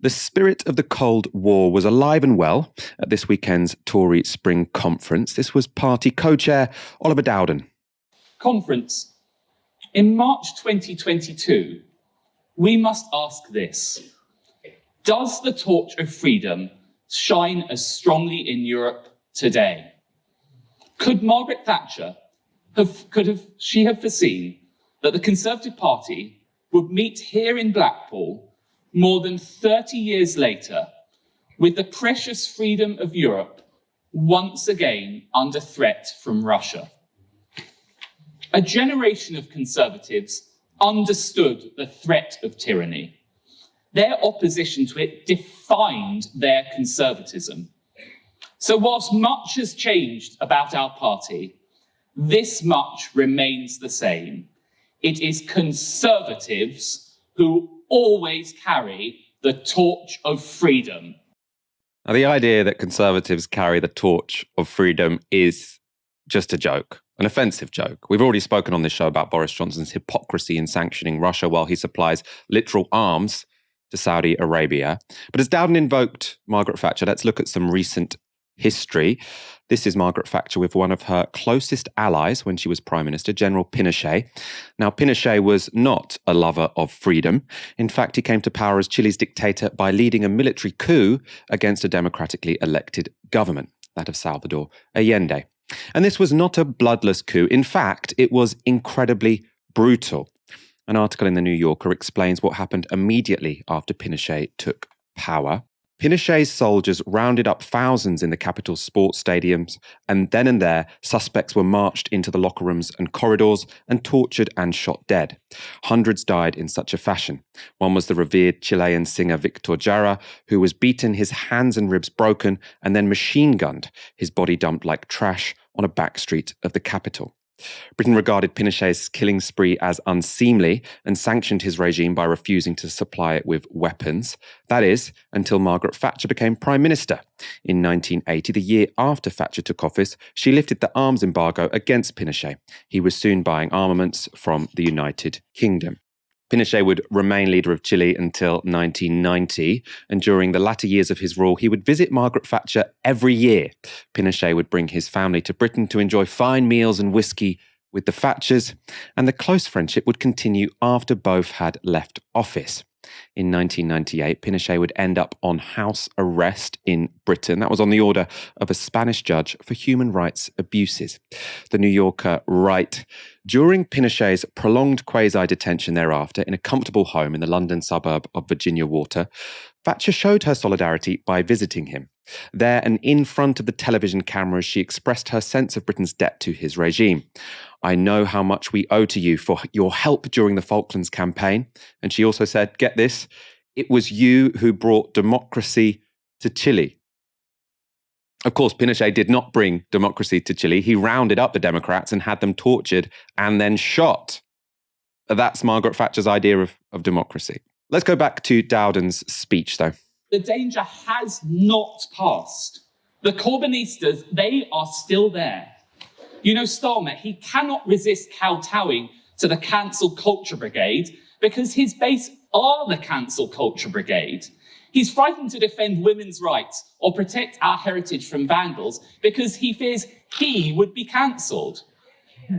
The spirit of the Cold War was alive and well at this weekend's Tory Spring Conference. This was party co-chair Oliver Dowden. Conference. In March 2022, we must ask this. Does the torch of freedom shine as strongly in Europe today? Could Margaret Thatcher have foreseen that the Conservative Party would meet here in Blackpool more than 30 years later, with the precious freedom of Europe once again under threat from Russia? A generation of Conservatives understood the threat of tyranny. Their opposition to it defined their conservatism. So whilst much has changed about our party, this much remains the same. It is Conservatives who always carry the torch of freedom. Now, the idea that Conservatives carry the torch of freedom is just a joke, an offensive joke. We've already spoken on this show about Boris Johnson's hypocrisy in sanctioning Russia while he supplies literal arms to Saudi Arabia. But as Dowden invoked Margaret Thatcher, let's look at some recent history. This is Margaret Thatcher with one of her closest allies when she was Prime Minister, General Pinochet. Now, Pinochet was not a lover of freedom. In fact, he came to power as Chile's dictator by leading a military coup against a democratically elected government, that of Salvador Allende. And this was not a bloodless coup. In fact, it was incredibly brutal. An article in The New Yorker explains what happened immediately after Pinochet took power. Pinochet's soldiers rounded up thousands in the capital's sports stadiums, and then and there, suspects were marched into the locker rooms and corridors and tortured and shot dead. Hundreds died in such a fashion. One was the revered Chilean singer Victor Jara, who was beaten, his hands and ribs broken, and then machine-gunned, his body dumped like trash on a back street of the capital. Britain regarded Pinochet's killing spree as unseemly and sanctioned his regime by refusing to supply it with weapons. That is, until Margaret Thatcher became Prime Minister. In 1980, the year after Thatcher took office, she lifted the arms embargo against Pinochet. He was soon buying armaments from the United Kingdom. Pinochet would remain leader of Chile until 1990, and during the latter years of his rule, he would visit Margaret Thatcher every year. Pinochet would bring his family to Britain to enjoy fine meals and whiskey with the Thatchers, and the close friendship would continue after both had left office. In 1998, Pinochet would end up on house arrest in Britain. That was on the order of a Spanish judge for human rights abuses. The New Yorker write, during Pinochet's prolonged quasi-detention thereafter in a comfortable home in the London suburb of Virginia Water, Thatcher showed her solidarity by visiting him. There and in front of the television cameras, she expressed her sense of Britain's debt to his regime. I know how much we owe to you for your help during the Falklands campaign. And she also said, get this, it was you who brought democracy to Chile. Of course, Pinochet did not bring democracy to Chile. He rounded up the Democrats and had them tortured and then shot. That's Margaret Thatcher's idea of democracy. Let's go back to Dowden's speech, though. The danger has not passed. The Corbynistas, they are still there. You know, Starmer, he cannot resist kowtowing to the cancel culture brigade because his base are the cancel culture brigade. He's frightened to defend women's rights or protect our heritage from vandals because he fears he would be cancelled.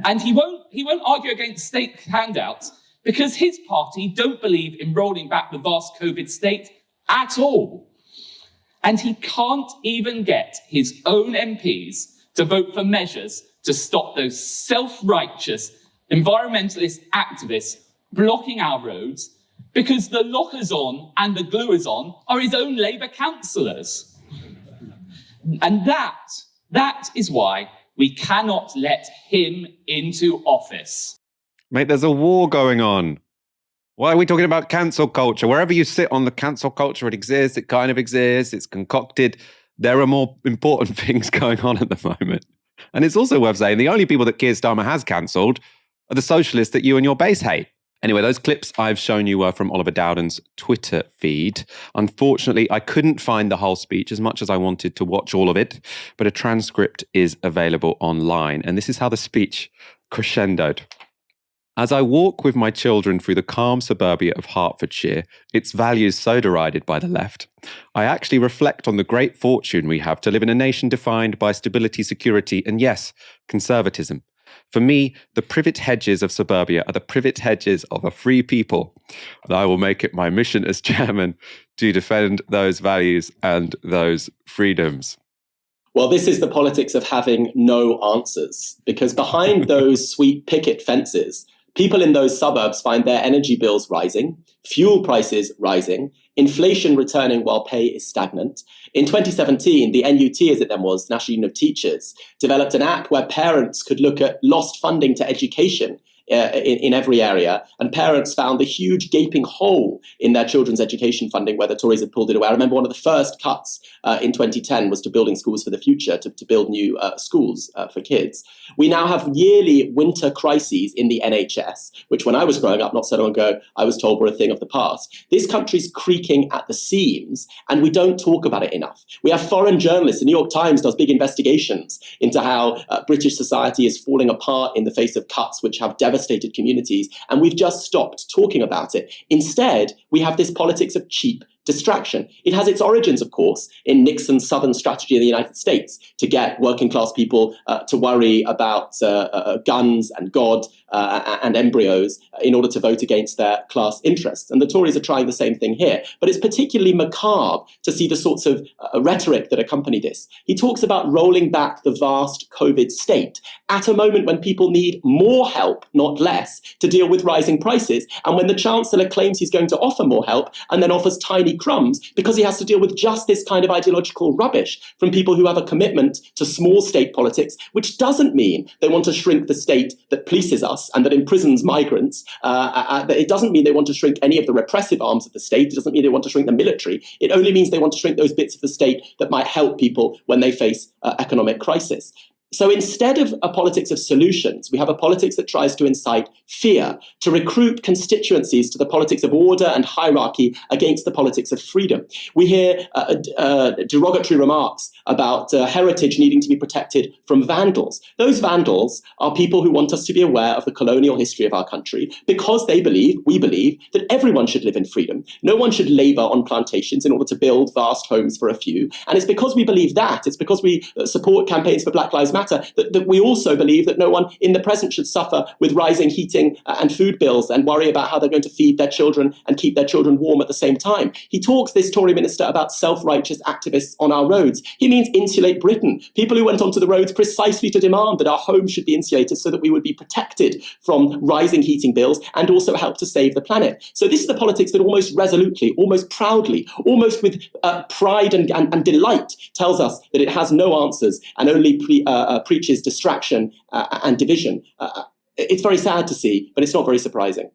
And he won't argue against state handouts because his party don't believe in rolling back the vast COVID state at all. And he can't even get his own MPs to vote for measures to stop those self-righteous environmentalist activists blocking our roads because the lockers on and the gluers on are his own Labour councillors. And that is why we cannot let him into office. Mate, there's a war going on. Why are we talking about cancel culture? Wherever you sit on the cancel culture, it exists, it kind of exists, it's concocted. There are more important things going on at the moment. And it's also worth saying the only people that Keir Starmer has cancelled are the socialists that you and your base hate. Anyway, those clips I've shown you were from Oliver Dowden's Twitter feed. Unfortunately, I couldn't find the whole speech as much as I wanted to watch all of it, but a transcript is available online. And this is how the speech crescendoed. As I walk with my children through the calm suburbia of Hertfordshire, its values so derided by the left, I actually reflect on the great fortune we have to live in a nation defined by stability, security, and yes, conservatism. For me, the privet hedges of suburbia are the privet hedges of a free people. And I will make it my mission as chairman to defend those values and those freedoms. Well, this is the politics of having no answers, because behind those sweet picket fences, people in those suburbs find their energy bills rising, fuel prices rising, inflation returning while pay is stagnant. In 2017, the NUT, as it then was, National Union of Teachers, developed an app where parents could look at lost funding to education in every area, and parents found the huge gaping hole in their children's education funding where the Tories had pulled it away. I remember one of the first cuts in 2010 was to building schools for the future, to build new schools for kids. We now have yearly winter crises in the NHS, which when I was growing up not so long ago, I was told were a thing of the past. This country's creaking at the seams, and we don't talk about it enough. We have foreign journalists. The New York Times does big investigations into how British society is falling apart in the face of cuts which have devastated communities, and we've just stopped talking about it. Instead, we have this politics of cheap distraction. It has its origins, of course, in Nixon's Southern strategy in the United States to get working class people to worry about guns and God and embryos in order to vote against their class interests. And the Tories are trying the same thing here. But it's particularly macabre to see the sorts of rhetoric that accompany this. He talks about rolling back the vast COVID state at a moment when people need more help, not less, to deal with rising prices. And when the Chancellor claims he's going to offer more help and then offers tiny crumbs because he has to deal with just this kind of ideological rubbish from people who have a commitment to small state politics, which doesn't mean they want to shrink the state that polices us and that imprisons migrants. It doesn't mean they want to shrink any of the repressive arms of the state. It doesn't mean they want to shrink the military. It only means they want to shrink those bits of the state that might help people when they face economic crisis. So instead of a politics of solutions, we have a politics that tries to incite fear, to recruit constituencies to the politics of order and hierarchy against the politics of freedom. We hear derogatory remarks about heritage needing to be protected from vandals. Those vandals are people who want us to be aware of the colonial history of our country because we believe, that everyone should live in freedom. No one should labor on plantations in order to build vast homes for a few. And it's because we believe that, it's because we support campaigns for Black Lives Matter, that we also believe that no one in the present should suffer with rising heating and food bills and worry about how they're going to feed their children and keep their children warm at the same time. He talks, this Tory minister, about self-righteous activists on our roads. He means insulate Britain. People who went onto the roads precisely to demand that our homes should be insulated so that we would be protected from rising heating bills and also help to save the planet. So this is the politics that almost resolutely, almost proudly, almost with pride and delight tells us that it has no answers and only preaches distraction and division. It's very sad to see, but it's not very surprising.